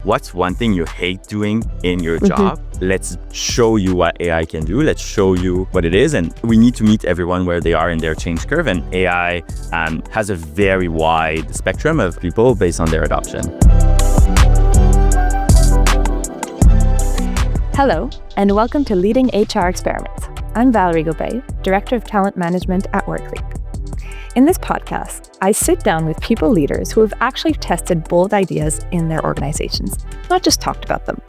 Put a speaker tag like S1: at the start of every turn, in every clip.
S1: What's one thing you hate doing in your job? Let's show you what AI can do. Let's show you what it is. And we need to meet everyone where they are in their change curve. And AI has a very wide spectrum of people based on their adoption.
S2: Hello, and welcome to Leading HR Experiments. I'm Valerie Gobeil, Director of Talent Management at Workleap. In this podcast, I sit down with people leaders who have actually tested bold ideas in their organizations, not just talked about them.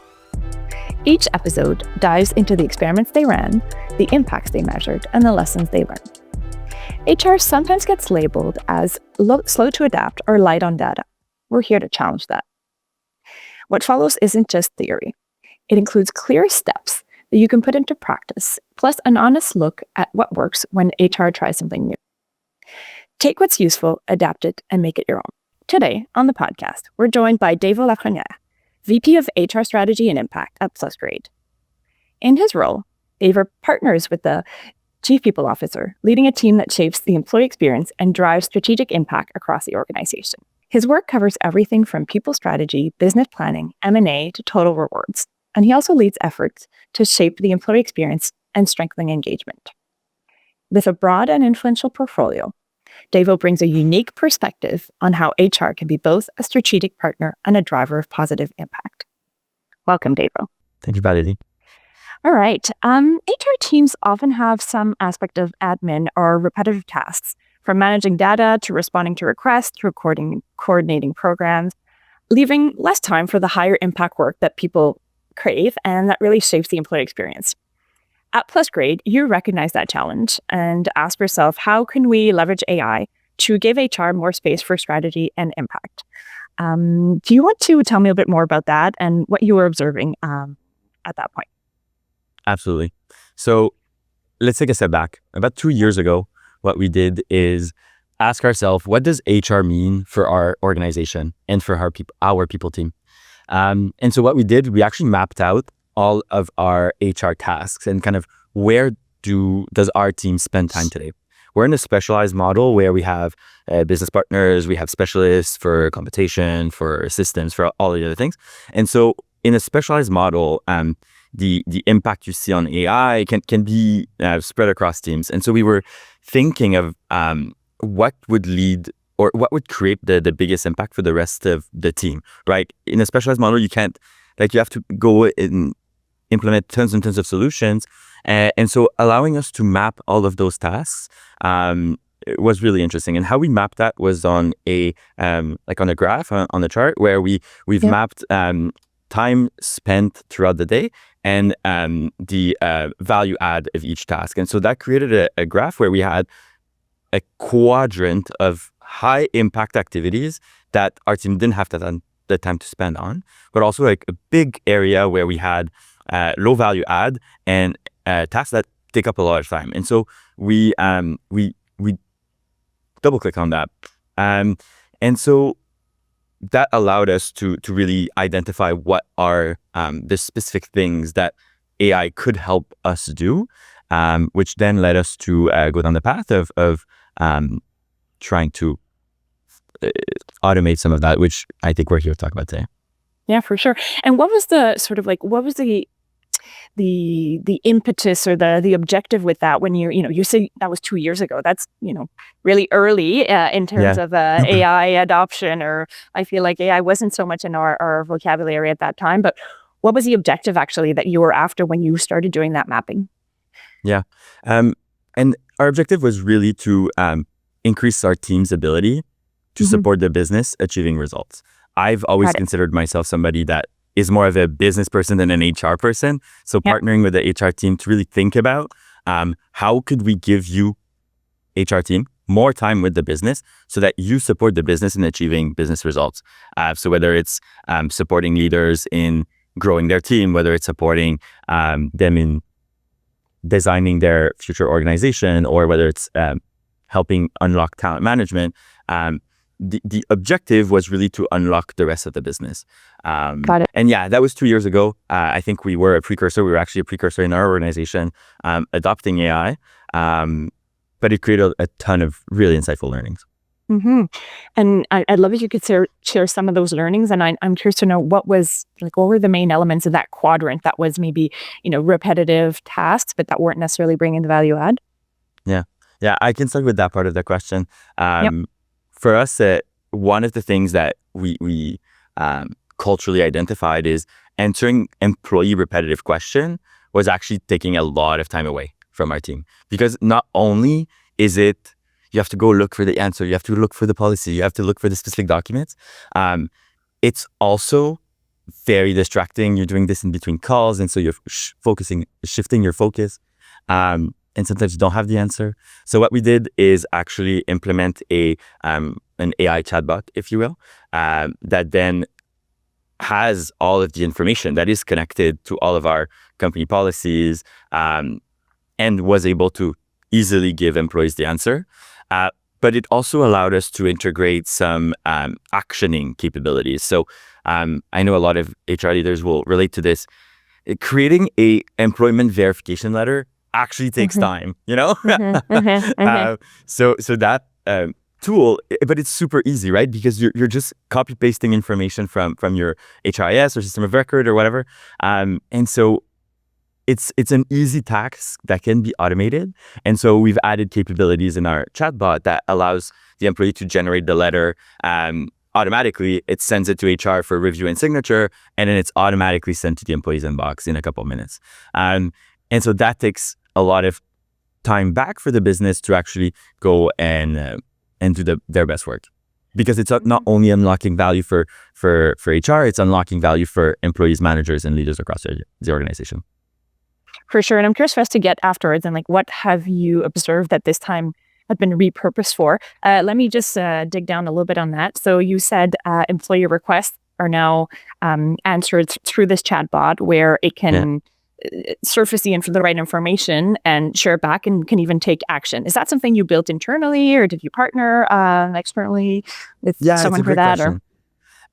S2: Each episode dives into the experiments they ran, the impacts they measured, and the lessons they learned. HR sometimes gets labeled as slow to adapt or light on data. We're here to challenge that. What follows isn't just theory. It includes clear steps that you can put into practice, plus an honest look at what works when HR tries something new. Take what's useful, adapt it, and make it your own. Today, on the podcast, we're joined by Davo Lafrenière, VP of HR Strategy and Impact at Plusgrade. In his role, Davo partners with the Chief People Officer, leading a team that shapes the employee experience and drives strategic impact across the organization. His work covers everything from people strategy, business planning, M&A, to total rewards. And he also leads efforts to shape the employee experience and strengthening engagement. With a broad and influential portfolio, Davo brings a unique perspective on how HR can be both a strategic partner and a driver of positive impact. Welcome, Davo.
S1: Thank you, Valerie.
S2: All right. HR teams often have some aspect of admin or repetitive tasks, from managing data to responding to requests to coordinating programs, leaving less time for the higher impact work that people crave and that really shapes the employee experience. At Plusgrade, you recognize that challenge and ask yourself, how can we leverage AI to give HR more space for strategy and impact? Do you want to tell me a bit more about that and what you were observing at that point?
S1: Absolutely. So let's take a step back. About 2 years ago, what we did is ask ourselves, what does HR mean for our organization and for our people team? And so what we did, we actually mapped out all of our HR tasks and kind of where does our team spend time today. We're in a specialized model where we have business partners, we have specialists for computation, for systems, for all the other things. And so in a specialized model, the impact you see on AI can be spread across teams. And so we were thinking of what would lead or what would create the biggest impact for the rest of the team, right? In a specialized model, you have to go and implement tons and tons of solutions. And so allowing us to map all of those tasks was really interesting. And how we mapped that was on on a graph, on a chart, where we've mapped time spent throughout the day and the value add of each task. And so that created a graph where we had a quadrant of high impact activities that our team didn't have the time to spend on, but also like a big area where we had low value add and tasks that take up a lot of time. And so we double click on that. And so that allowed us to really identify what are the specific things that AI could help us do, which then led us to go down the path of trying to automate some of that, which I think we're here to talk about today.
S2: Yeah, for sure. And what was the the impetus or the objective with that when you say that was 2 years ago? That's, really early in terms of AI adoption, or I feel like AI wasn't so much in our vocabulary at that time. But what was the objective actually that you were after when you started doing that mapping?
S1: Yeah. And our objective was really to increase our team's ability to support the business achieving results. I've always considered myself somebody that is more of a business person than an HR person. So partnering with the HR team to really think about how could we give you, HR team, more time with the business so that you support the business in achieving business results. So whether it's supporting leaders in growing their team, whether it's supporting them in designing their future organization, or whether it's helping unlock talent management, the objective was really to unlock the rest of the business.
S2: Got it.
S1: And yeah, that was 2 years ago. I think we were a precursor. We were actually a precursor in our organization adopting AI, but it created a ton of really insightful learnings.
S2: Mm-hmm. And I'd love if you could share some of those learnings. And I'm curious to know what were the main elements of that quadrant that was maybe, repetitive tasks, but that weren't necessarily bringing the value add?
S1: Yeah. Yeah, I can start with that part of the question.
S2: Yep.
S1: For us, one of the things that we culturally identified is answering employee repetitive question was actually taking a lot of time away from our team. Because not only is it, you have to go look for the answer, you have to look for the policy, you have to look for the specific documents. It's also very distracting. You're doing this in between calls, and so you're shifting your focus. And sometimes you don't have the answer. So what we did is actually implement an AI chatbot, if you will, that then has all of the information that is connected to all of our company policies, and was able to easily give employees the answer. But it also allowed us to integrate some actioning capabilities. So I know a lot of HR leaders will relate to this. Creating a employment verification letter actually takes time, so that tool, but it's super easy, right? Because you're just copy pasting information from your HRIS or system of record or whatever, and so it's an easy task that can be automated. And so we've added capabilities in our chatbot that allows the employee to generate the letter automatically. It sends it to HR for review and signature, and then it's automatically sent to the employee's inbox in a couple of minutes. And so that takes a lot of time back for the business to actually go and do their best work, because it's not only unlocking value for HR, it's unlocking value for employees, managers, and leaders across the organization.
S2: For sure. And I'm curious for us to get afterwards, and what have you observed that this time had been repurposed for? Let me just dig down a little bit on that. So you said employee requests are now answered through this chatbot, where it can surface the right information and share it back, and can even take action. Is that something you built internally, or did you partner externally with someone for that?
S1: Question.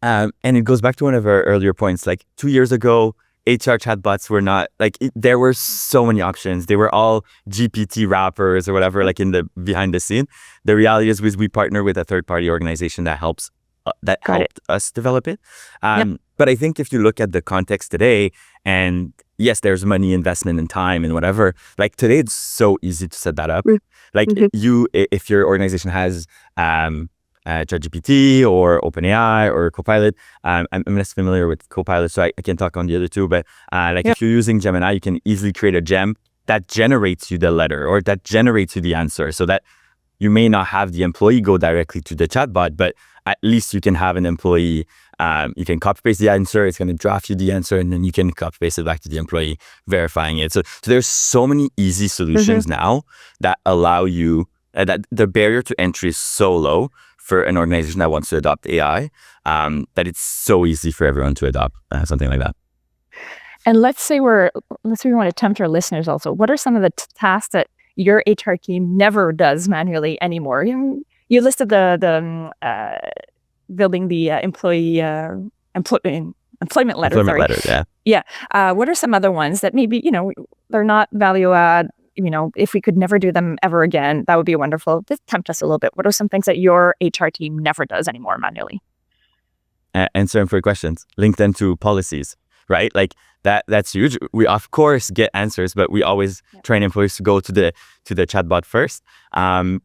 S1: And it goes back to one of our earlier points. 2 years ago, HR chatbots were not there were so many options. They were all GPT wrappers or whatever, in the behind the scene. The reality is we partner with a third-party organization that helped us develop it. But I think if you look at the context today, and yes, there's money, investment, and time, and whatever. Today, it's so easy to set that up. If your organization has ChatGPT or OpenAI or Copilot, I'm less familiar with Copilot, so I can't talk on the other two. But if you're using Gemini, you can easily create a gem that generates you the letter, or that generates you the answer, so that you may not have the employee go directly to the chatbot, but at least you can have an employee. You can copy paste the answer. It's going to draft you the answer, and then you can copy paste it back to the employee, verifying it. So there's so many easy solutions now that allow you, that the barrier to entry is so low for an organization that wants to adopt AI, that it's so easy for everyone to adopt something like that.
S2: And let's say we want to tempt our listeners also. What are some of the tasks that your HR team never does manually anymore? You listed the building the employee employment letter.
S1: Letter,
S2: yeah. What are some other ones that maybe they're not value add? If we could never do them ever again, that would be wonderful. Just tempt us a little bit. What are some things that your HR team never does anymore manually?
S1: Answering for questions, link them to policies, right? That's huge. We of course get answers, but we always train employees to go to the chatbot first. And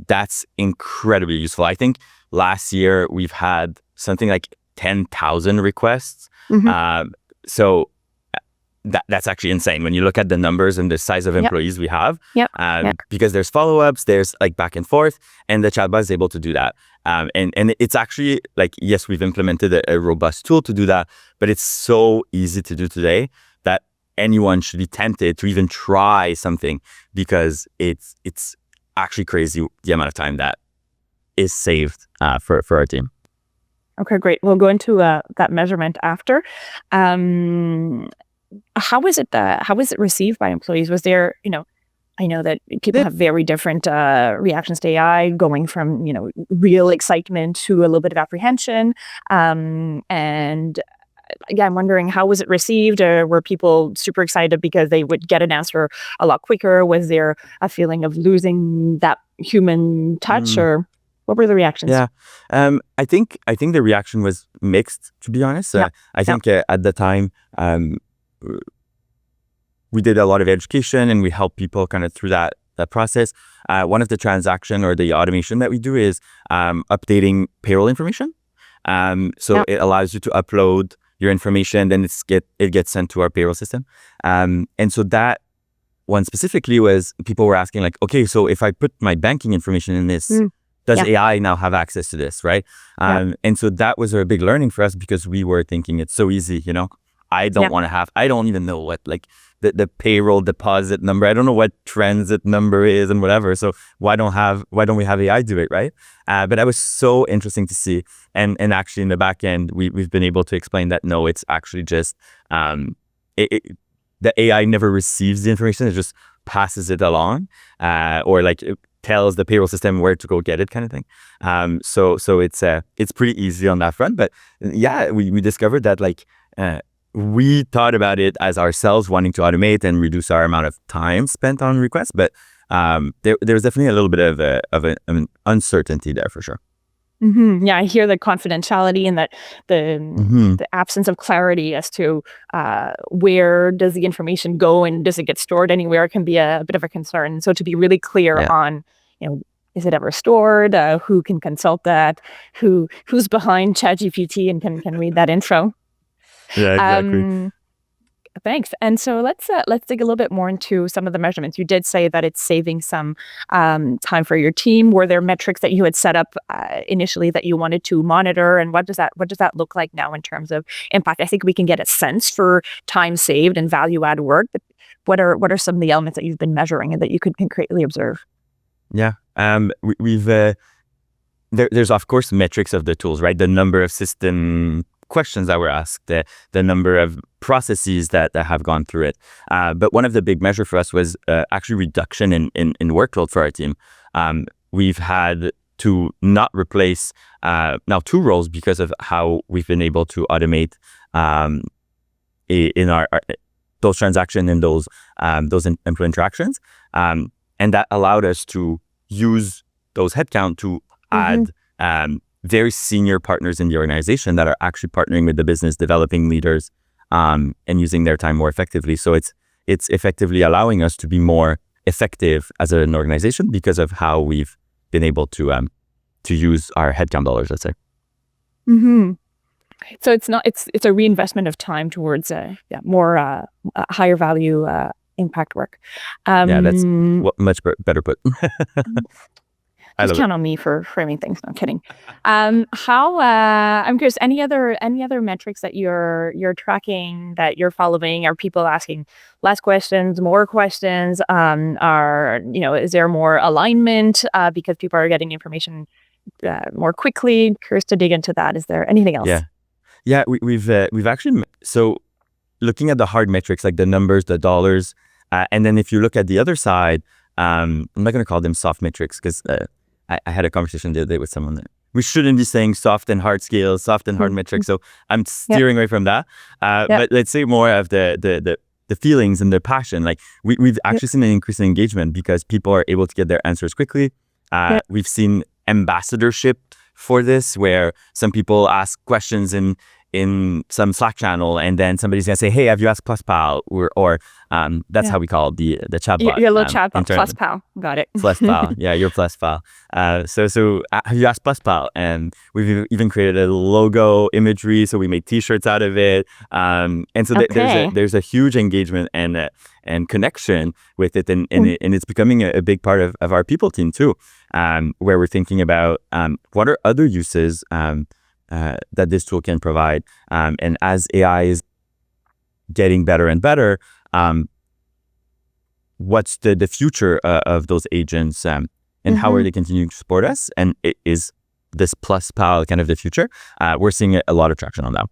S1: that's incredibly useful. I think last year we've had something like 10,000 requests. So that's actually insane when you look at the numbers and the size of employees we have. Because there's follow-ups, there's back and forth, and the chatbot is able to do that. And it's actually yes, we've implemented a robust tool to do that, but it's so easy to do today that anyone should be tempted to even try something, because it's actually crazy the amount of time that is saved for our team.
S2: Okay, great. We'll go into that measurement after. How was it received by employees? Was there, I know that people have very different reactions to AI, going from, real excitement to a little bit of apprehension. And again, I'm wondering, how was it received? Or were people super excited because they would get an answer a lot quicker? Was there a feeling of losing that human touch, or What were the reactions?
S1: Yeah, I think the reaction was mixed, to be honest. I think at the time we did a lot of education and we helped people kind of through that process. One of the transaction or the automation that we do is updating payroll information. It allows you to upload your information, then it gets sent to our payroll system. And so that one specifically was people were asking like, okay, so if I put my banking information in this, does AI now have access to this, right? And so that was a big learning for us because we were thinking it's so easy, I don't want to have, I don't even know what like the payroll deposit number. I don't know what transit number is and whatever. So why don't we have AI do it, right? But that was so interesting to see. And actually in the back end, we've been able to explain that no, it's actually just the AI never receives the information; it just passes it along, or like it tells the payroll system where to go get it, kind of thing. So it's pretty easy on that front. But yeah, we discovered that like. We thought about it as ourselves wanting to automate and reduce our amount of time spent on requests, but there was definitely a little bit of an uncertainty there for sure.
S2: Mm-hmm. Yeah, I hear the confidentiality and that the absence of clarity as to where does the information go and does it get stored anywhere can be a bit of a concern. So to be really clear on, is it ever stored? Who can consult that? Who's behind ChatGPT and can read that info?
S1: Yeah, exactly.
S2: Thanks. And so let's dig a little bit more into some of the measurements. You did say that it's saving some time for your team. Were there metrics that you had set up initially that you wanted to monitor? And what does that look like now in terms of impact? I think we can get a sense for time saved and value add work. But what are some of the elements that you've been measuring and that you could concretely observe?
S1: Yeah, we've there's of course metrics of the tools, right? The number of system questions that were asked, the number of processes that have gone through it. But one of the big measure for us was actually reduction in workload for our team. We've had to not replace now 2 roles because of how we've been able to automate in our those transactions and those employee interactions. And that allowed us to use those headcount to add very senior partners in the organization that are actually partnering with the business, developing leaders, and using their time more effectively. So it's effectively allowing us to be more effective as an organization because of how we've been able to use our headcount dollars, let's say.
S2: Mm-hmm. So it's a reinvestment of time towards more higher value impact work.
S1: That's much better put.
S2: Just count on me for framing things. No, I'm kidding. I'm curious. Any other metrics that you're tracking, that you're following? Are people asking less questions, more questions? Is there more alignment because people are getting information more quickly? Curious to dig into that. Is there anything else?
S1: Yeah. We've actually looking at the hard metrics like the numbers, the dollars, and then if you look at the other side, I'm not going to call them soft metrics because. I had a conversation the other day with someone that we shouldn't be saying soft and hard scales, soft and hard metrics. So I'm steering away from that. But let's say more of the feelings and the passion. Like we've actually seen an increase in engagement because people are able to get their answers quickly. We've seen ambassadorship for this, where some people ask questions in some Slack channel, and then somebody's gonna say, "Hey, have you asked PlusPal?" Or that's how we call the chatbot.
S2: Your little chatbot, PlusPal. Got it.
S1: PlusPal, yeah, your PlusPal. So have you asked PlusPal? And we've even created a logo imagery, so we made T-shirts out of it. And so there's a huge engagement and connection with it, and it's becoming a big part of our people team too, where we're thinking about what are other uses that this tool can provide. And as AI is getting better and better, what's the future of those agents, and how are they continuing to support us? And is this PlusPal kind of the future? We're seeing a lot of traction on that.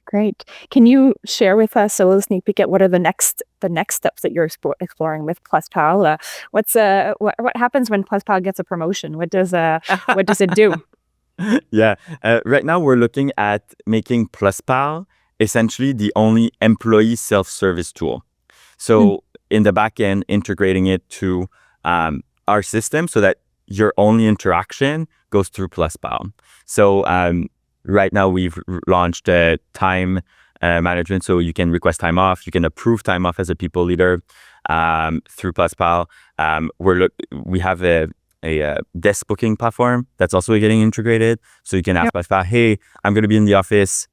S2: Great. Can you share with us a little sneak peek at what are the next steps that you're exploring with PlusPal? What happens when PlusPal gets a promotion? What does it do?
S1: Yeah. Right now, we're looking at making PlusPal essentially the only employee self-service tool. So in the back end, integrating it to our system so that your only interaction goes through PlusPal. So right now we've launched time management, so you can request time off, you can approve time off as a people leader through PlusPal. We have a desk booking platform that's also getting integrated, so you can ask PlusPal, hey, I'm going to be in the office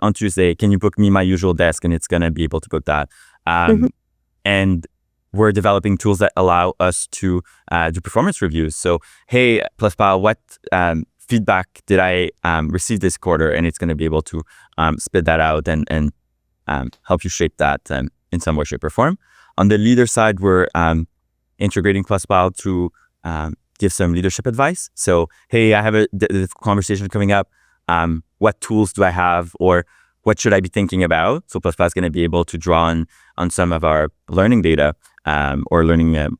S1: on Tuesday, can you book me my usual desk? And it's going to be able to book that. And we're developing tools that allow us to do performance reviews. So, hey, PlusPal, what feedback did I receive this quarter? And it's going to be able to spit that out and help you shape that in some way, shape, or form. On the leader side, we're integrating PlusPal to give some leadership advice. So, hey, I have a conversation coming up. What tools do I have, or what should I be thinking about? So PlusPal is going to be able to draw on some of our learning data or learning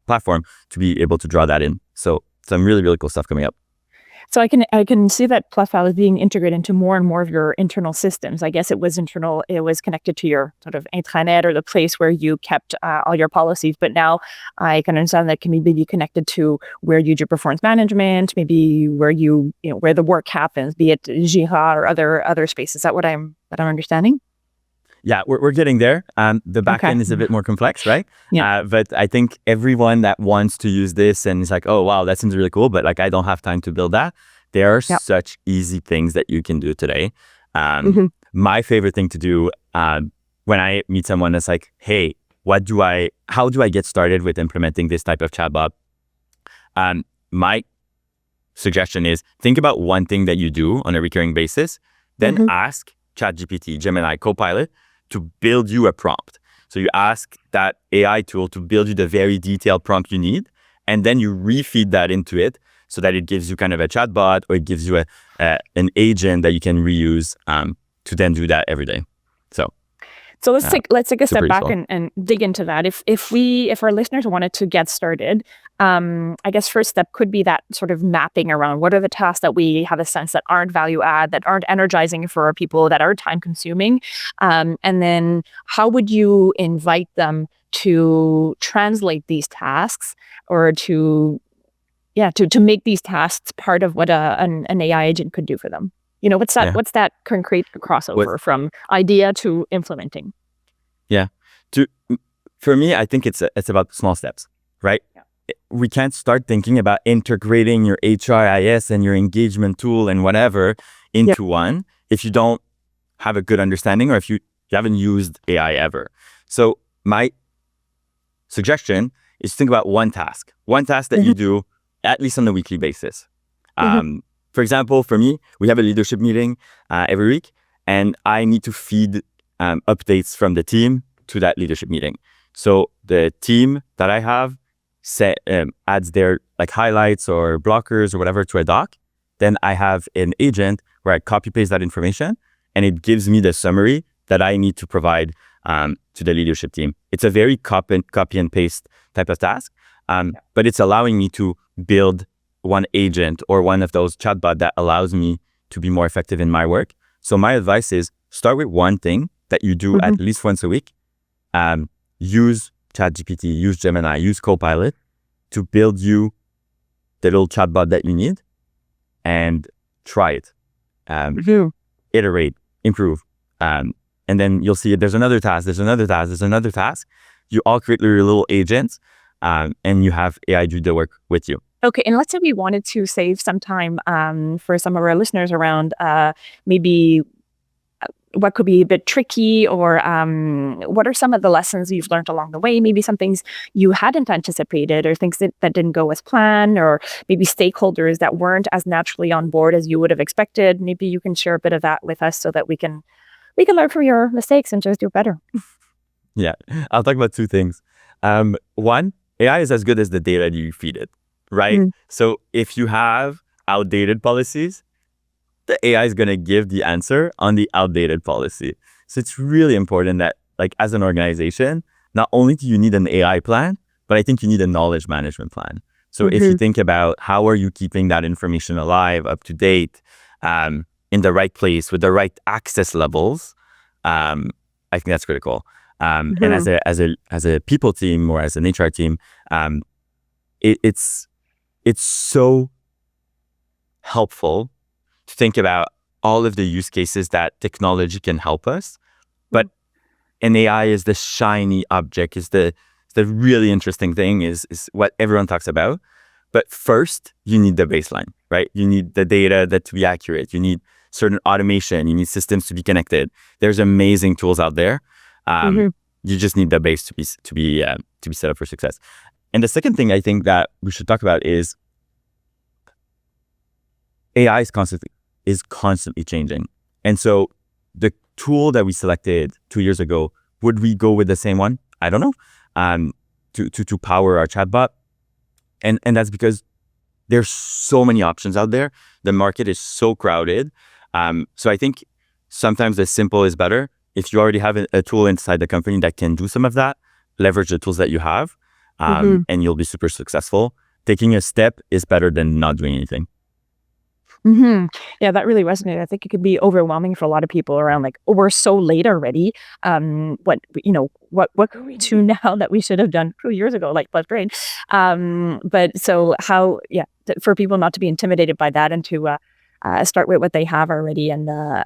S1: platform to be able to draw that in. So some really, really cool stuff coming up.
S2: So I can see that PlusPal is being integrated into more and more of your internal systems. I guess it was internal, it was connected to your sort of intranet, or the place where you kept all your policies. But now I can understand that can maybe be connected to where you do performance management, maybe where where the work happens, be it Jira or other spaces. Is that what I'm understanding?
S1: Yeah, we're getting there. The backend is a bit more complex, right?
S2: Yeah.
S1: But I think everyone that wants to use this and is like, oh, wow, that seems really cool, but like I don't have time to build that. There are such easy things that you can do today. My favorite thing to do when I meet someone that's like, hey, how do I get started with implementing this type of chatbot? My suggestion is think about one thing that you do on a recurring basis, then ask ChatGPT, Gemini, Copilot to build you a prompt. So you ask that AI tool to build you the very detailed prompt you need, and then you refeed that into it so that it gives you kind of a chatbot, or it gives you an agent that you can reuse to then do that every day.
S2: So let's take a step back
S1: useful.
S2: and dig into that. If our listeners wanted to get started, I guess first step could be that sort of mapping around what are the tasks that we have a sense that aren't value add, that aren't energizing for our people, that are time consuming, and then how would you invite them to translate these tasks, or to make these tasks part of what an AI agent could do for them? What's that concrete crossover from idea to implementing?
S1: Yeah. For me, I think it's about small steps, right?
S2: Yeah.
S1: We can't start thinking about integrating your HRIS and your engagement tool and whatever into one if you don't have a good understanding, or if you haven't used AI ever. So my suggestion is to think about one task that you do at least on a weekly basis. For example, for me, we have a leadership meeting every week, and I need to feed updates from the team to that leadership meeting. So the team that I have adds their like highlights or blockers or whatever to a doc. Then I have an agent where I copy paste that information, and it gives me the summary that I need to provide to the leadership team. It's a very copy and paste type of task, but it's allowing me to build one agent or one of those chatbot that allows me to be more effective in my work. So my advice is start with one thing that you do at least once a week. Use ChatGPT, use Gemini, use Copilot to build you the little chatbot that you need, and try it. Iterate, improve. And then you'll see there's another task, there's another task, there's another task. You all create your little agents, and you have AI do the work with you.
S2: Okay, and let's say we wanted to save some time for some of our listeners around maybe what could be a bit tricky, or what are some of the lessons you've learned along the way? Maybe some things you hadn't anticipated, or things that didn't go as planned, or maybe stakeholders that weren't as naturally on board as you would have expected. Maybe you can share a bit of that with us so that we can learn from your mistakes and just do better.
S1: Yeah, I'll talk about two things. One, AI is as good as the data you feed it. Right? So if you have outdated policies, the AI is going to give the answer on the outdated policy. So it's really important that, like, as an organization, not only do you need an AI plan, but I think you need a knowledge management plan. So if you think about how are you keeping that information alive, up to date, in the right place with the right access levels, I think that's critical. And as a people team or as an HR team, it's it's so helpful to think about all of the use cases that technology can help us. But an AI is the shiny object, is the really interesting thing, is what everyone talks about. But first, you need the baseline, right? You need the data that to be accurate. You need certain automation. You need systems to be connected. There's amazing tools out there. You just need the base to be set up for success. And the second thing I think that we should talk about is AI is constantly changing. And so the tool that we selected 2 years ago, would we go with the same one? I don't know. To power our chatbot. And that's because there's so many options out there. The market is so crowded. So I think sometimes the simple is better. If you already have a tool inside the company that can do some of that, leverage the tools that you have, and you'll be super successful. Taking a step is better than not doing anything.
S2: Yeah, that really resonated. I think it could be overwhelming for a lot of people around like, oh, we're so late already. What can we do now that we should have done 2 years ago, like plus grade. But so how, for people not to be intimidated by that and to start with what they have already and the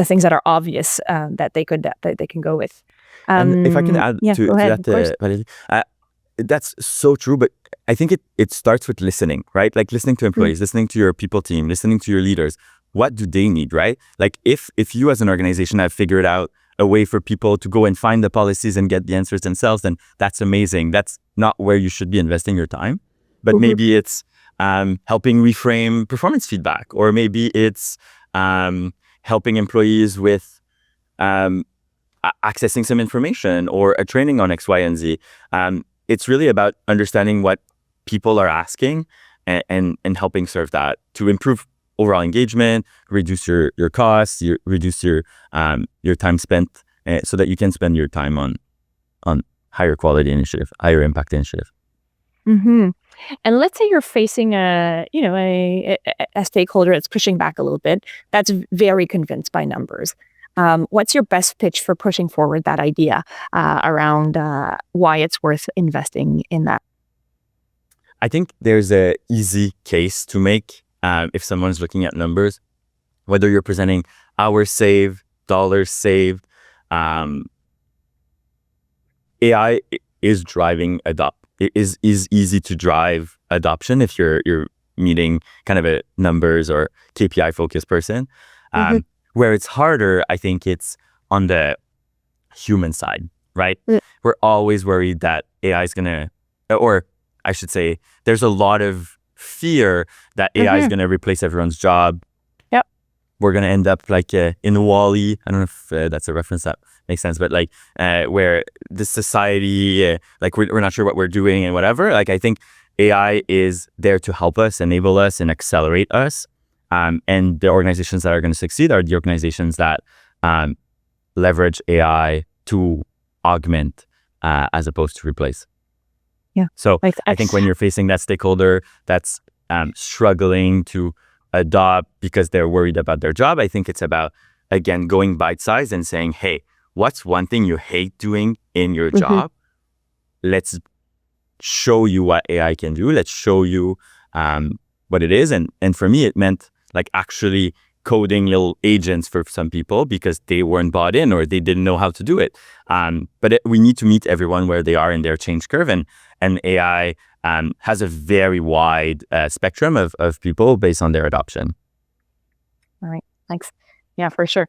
S2: things that are obvious that they can go with.
S1: And if I can add to
S2: ahead,
S1: that, Valerie, that's so true, but I think it starts with listening, right? Like listening to employees, listening to your people team, listening to your leaders. What do they need, right? Like if you as an organization have figured out a way for people to go and find the policies and get the answers themselves, then that's amazing. That's not where you should be investing your time. But maybe it's helping reframe performance feedback, or maybe it's helping employees with accessing some information or a training on X, Y, and Z. It's really about understanding what people are asking and helping serve that to improve overall engagement, reduce your costs, reduce your time spent, so that you can spend your time on higher quality initiative, higher impact initiative.
S2: And let's say you're facing a stakeholder that's pushing back a little bit, that's very convinced by numbers. What's your best pitch for pushing forward that idea around why it's worth investing in that?
S1: I think there's a easy case to make if someone's looking at numbers, whether you're presenting hours saved, dollars saved. AI is driving it is easy to drive adoption if you're meeting kind of a numbers or KPI focused person. Where it's harder, I think it's on the human side, right? We're always worried that AI is gonna, or I should say, there's a lot of fear that AI is gonna replace everyone's job.
S2: Yep.
S1: We're gonna end up like in WALL-E. I don't know if that's a reference that makes sense, but like where the society, like we're not sure what we're doing and whatever. Like I think AI is there to help us, enable us, and accelerate us. And the organizations that are going to succeed are the organizations that leverage AI to augment as opposed to replace.
S2: Yeah.
S1: So I think when you're facing that stakeholder that's struggling to adopt because they're worried about their job, I think it's about, again, going bite-sized and saying, hey, what's one thing you hate doing in your job? Let's show you what AI can do. Let's show you what it is. And for me, it meant like actually coding little agents for some people because they weren't bought in or they didn't know how to do it. But we need to meet everyone where they are in their change curve. And AI has a very wide spectrum of people based on their adoption.
S2: All right. Thanks. Yeah, for sure.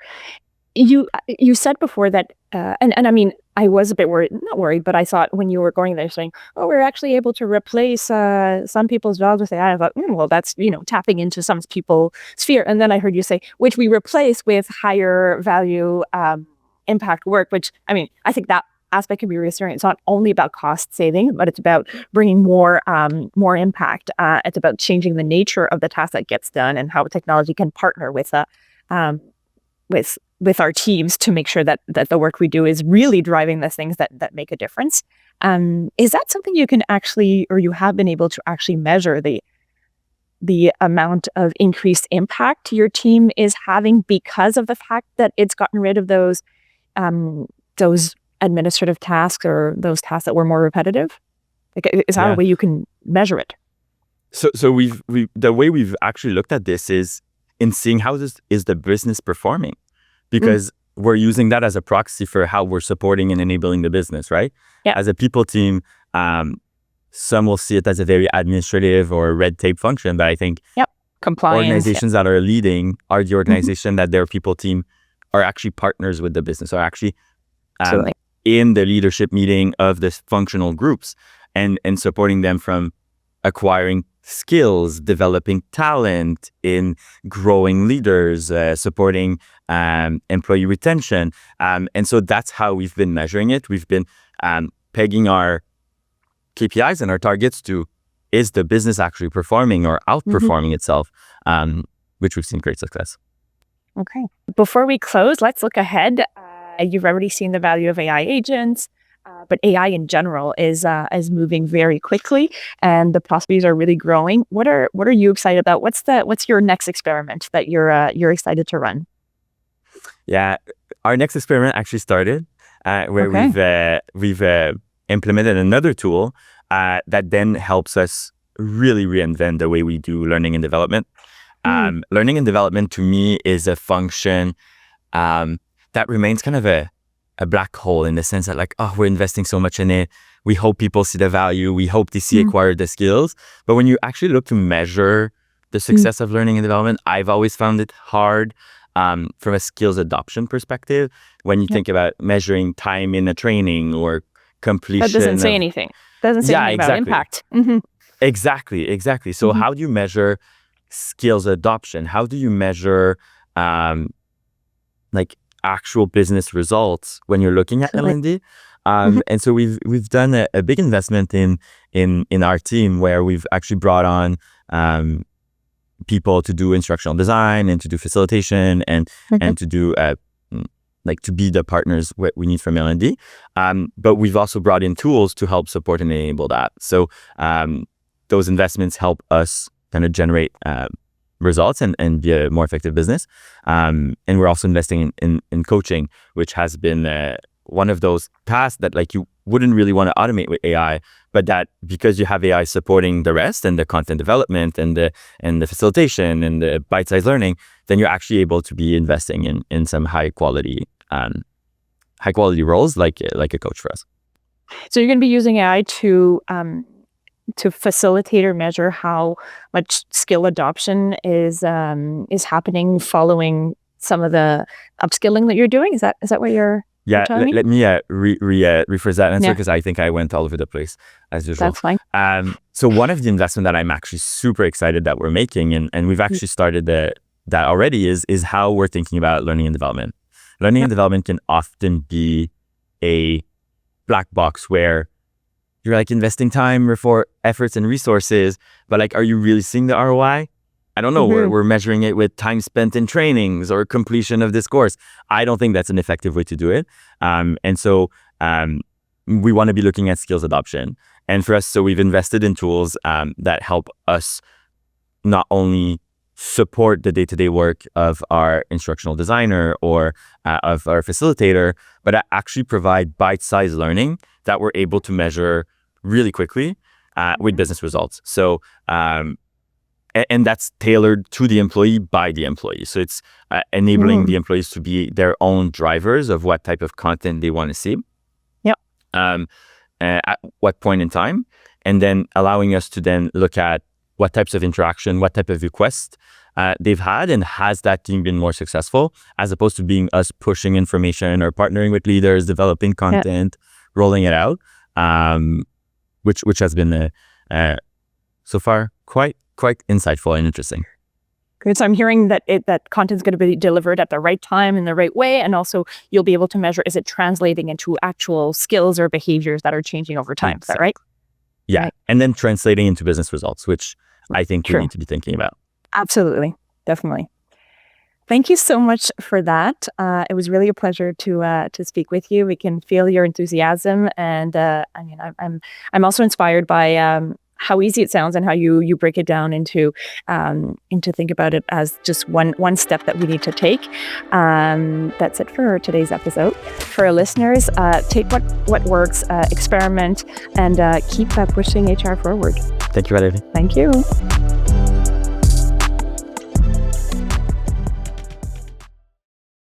S2: You said before that, and I mean, I was a bit not worried, but I thought when you were going there saying, oh, we're actually able to replace some people's jobs with AI, I thought, well, that's, tapping into some people's sphere. And then I heard you say, which we replace with higher value impact work, which, I mean, I think that aspect can be reassuring. It's not only about cost saving, but it's about bringing more impact. It's about changing the nature of the task that gets done and how technology can partner with our teams to make sure that the work we do is really driving the things that make a difference. Is that something you can actually, or you have been able to actually measure the amount of increased impact your team is having because of the fact that it's gotten rid of those administrative tasks or those tasks that were more repetitive? Like, is that a way you can measure it?
S1: So we the way we've actually looked at this is in seeing how this is the business performing, because we're using that as a proxy for how we're supporting and enabling the business, right?
S2: Yeah.
S1: As a people team, some will see it as a very administrative or red tape function, but I think
S2: Compliance.
S1: organizations that are leading are the organization that their people team are actually partners with the business, are actually
S2: Absolutely.
S1: in the leadership meeting of the functional groups and supporting them from acquiring skills, developing talent, in growing leaders, supporting employee retention. And so that's how we've been measuring it. We've been pegging our KPIs and our targets to, is the business actually performing or outperforming itself, which we've seen great success.
S2: Okay. Before we close, let's look ahead. You've already seen the value of AI agents, but AI in general is moving very quickly, and the possibilities are really growing. What are you excited about? What's your next experiment that you're excited to run?
S1: Yeah, our next experiment actually started where we've implemented another tool that then helps us really reinvent the way we do learning and development. Learning and development to me is a function that remains kind of a black hole, in the sense that, like, we're investing so much in it. We hope people see the value. We hope they see acquired the skills. But when you actually look to measure the success of learning and development, I've always found it hard from a skills adoption perspective. When you think about measuring time in a training or completion.
S2: That doesn't say anything. Doesn't say anything about impact.
S1: Exactly. So how do you measure skills adoption? How do you measure like actual business results when you're looking at L&D? And so we've done a big investment in our team, where we've actually brought on people to do instructional design and to do facilitation and to do to be the partners we need from L&D. But we've also brought in tools to help support and enable that. So those investments help us kind of generate results and be a more effective business. And we're also investing in coaching, which has been one of those tasks that, like, you wouldn't really want to automate with AI, but that because you have AI supporting the rest and the content development and the facilitation and the bite-sized learning, then you're actually able to be investing in some high quality roles like a coach for us.
S2: So you're going to be using AI to facilitate or measure how much skill adoption is happening following some of the upskilling that you're doing. Is that what you're?
S1: Yeah, let me rephrase that answer, because I think I went all over the place as usual.
S2: That's fine.
S1: So one of the investment that I'm actually super excited that we're making, and we've actually started that already, is how we're thinking about learning and development. Learning and development can often be a black box where you're like investing time, efforts, and resources, but like, are you really seeing the ROI? I don't know. We're measuring it with time spent in trainings or completion of this course. I don't think that's an effective way to do it. And so we want to be looking at skills adoption. And for us, so we've invested in tools that help us not only support the day-to-day work of our instructional designer or of our facilitator, but actually provide bite-sized learning that we're able to measure really quickly with business results. So, and that's tailored to the employee by the employee. So it's enabling the employees to be their own drivers of what type of content they want to see. At what point in time, and then allowing us to then look at what types of interaction, what type of requests they've had, and has that team been more successful, as opposed to being us pushing information or partnering with leaders, developing content, rolling it out, which has been so far quite insightful and interesting.
S2: Good. So I'm hearing that content's going to be delivered at the right time in the right way, and also you'll be able to measure, is it translating into actual skills or behaviors that are changing over time? Is that right?
S1: Yeah.
S2: Right.
S1: And then translating into business results, which I think we need to be thinking about.
S2: Absolutely. Definitely. Thank you so much for that. It was really a pleasure to speak with you. We can feel your enthusiasm, and I'm also inspired by how easy it sounds and how you break it down into think about it as just one step that we need to take. That's it for today's episode. For our listeners, take what works, experiment, and keep pushing HR forward.
S1: Thank you, Valerie.
S2: Thank you.